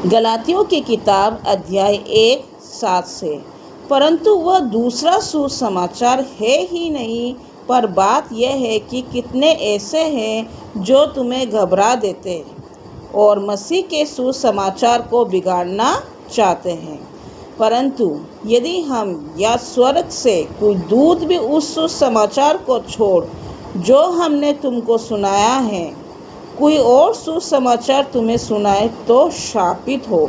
गलातियों की किताब अध्याय 1:7 से। परंतु वह दूसरा सुसमाचार है ही नहीं, पर बात यह है कि कितने ऐसे हैं जो तुम्हें घबरा देते हैं और मसीह के सुसमाचार को बिगाड़ना चाहते हैं। परंतु यदि हम या स्वर्ग से कोई दूत भी उस सुसमाचार को छोड़ जो हमने तुमको सुनाया है, कोई और सुसमाचार तुम्हें सुनाए तो शापित हो।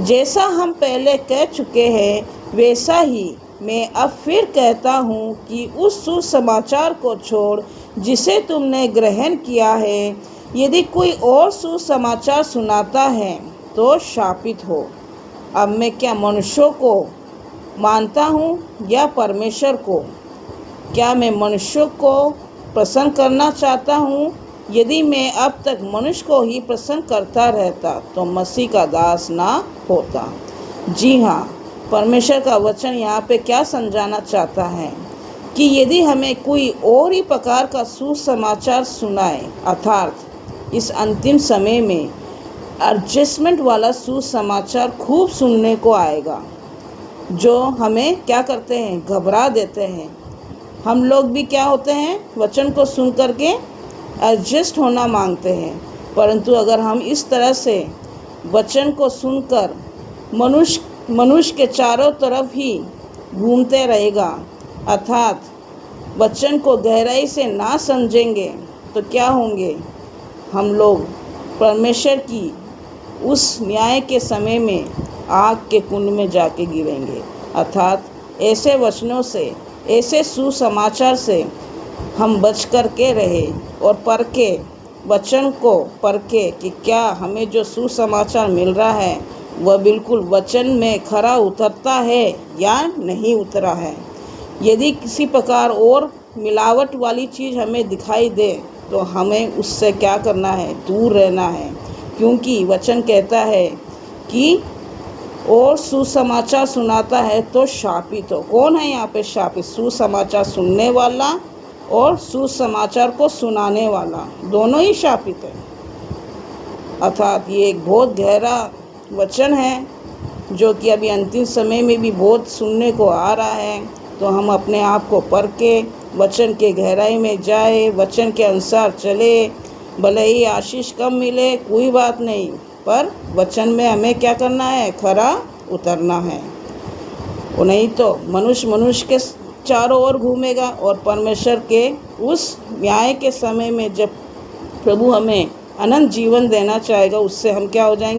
जैसा हम पहले कह चुके हैं वैसा ही मैं अब फिर कहता हूँ कि उस सुसमाचार को छोड़ जिसे तुमने ग्रहण किया है, यदि कोई और सुसमाचार सुनाता है तो शापित हो। अब मैं क्या मनुष्यों को मानता हूँ या परमेश्वर को? क्या मैं मनुष्यों को प्रसन्न करना चाहता हूँ? यदि मैं अब तक मनुष्य को ही प्रसन्न करता रहता तो मसीह का दास ना होता। जी हाँ, परमेश्वर का वचन यहाँ पे क्या समझाना चाहता है कि यदि हमें कोई और ही प्रकार का सुसमाचार सुनाए, अर्थात इस अंतिम समय में एडजस्टमेंट वाला सुसमाचार खूब सुनने को आएगा, जो हमें क्या करते हैं, घबरा देते हैं। हम लोग भी क्या होते हैं, वचन को सुन करके एडजस्ट होना मांगते हैं। परंतु अगर हम इस तरह से वचन को सुनकर मनुष्य के चारों तरफ ही घूमते रहेगा, अर्थात वचन को गहराई से ना समझेंगे, तो क्या होंगे, हम लोग परमेश्वर की उस न्याय के समय में आग के कुंड में जाके गिरेंगे। अर्थात ऐसे वचनों से, ऐसे सुसमाचार से हम बच कर के रहे और परखे, वचन को परखे कि क्या हमें जो सुसमाचार मिल रहा है वह बिल्कुल वचन में खरा उतरता है या नहीं उतरा है। यदि किसी प्रकार और मिलावट वाली चीज़ हमें दिखाई दे तो हमें उससे क्या करना है, दूर रहना है। क्योंकि वचन कहता है कि और सुसमाचार सुनाता है तो शापित हो। कौन है यहाँ पे शापित? सुसमाचार सुनने वाला और सुसमाचार को सुनाने वाला, दोनों ही शापित है। अर्थात ये एक बहुत गहरा वचन है जो कि अभी अंतिम समय में भी बहुत सुनने को आ रहा है। तो हम अपने आप को परख के वचन के गहराई में जाए, वचन के अनुसार चले। भले ही आशीष कम मिले, कोई बात नहीं, पर वचन में हमें क्या करना है, खरा उतरना है। वो नहीं तो मनुष्य के चारों ओर घूमेगा और परमेश्वर के उस न्याय के समय में जब प्रभु हमें अनंत जीवन देना चाहेगा, उससे हम क्या हो जाएंगे?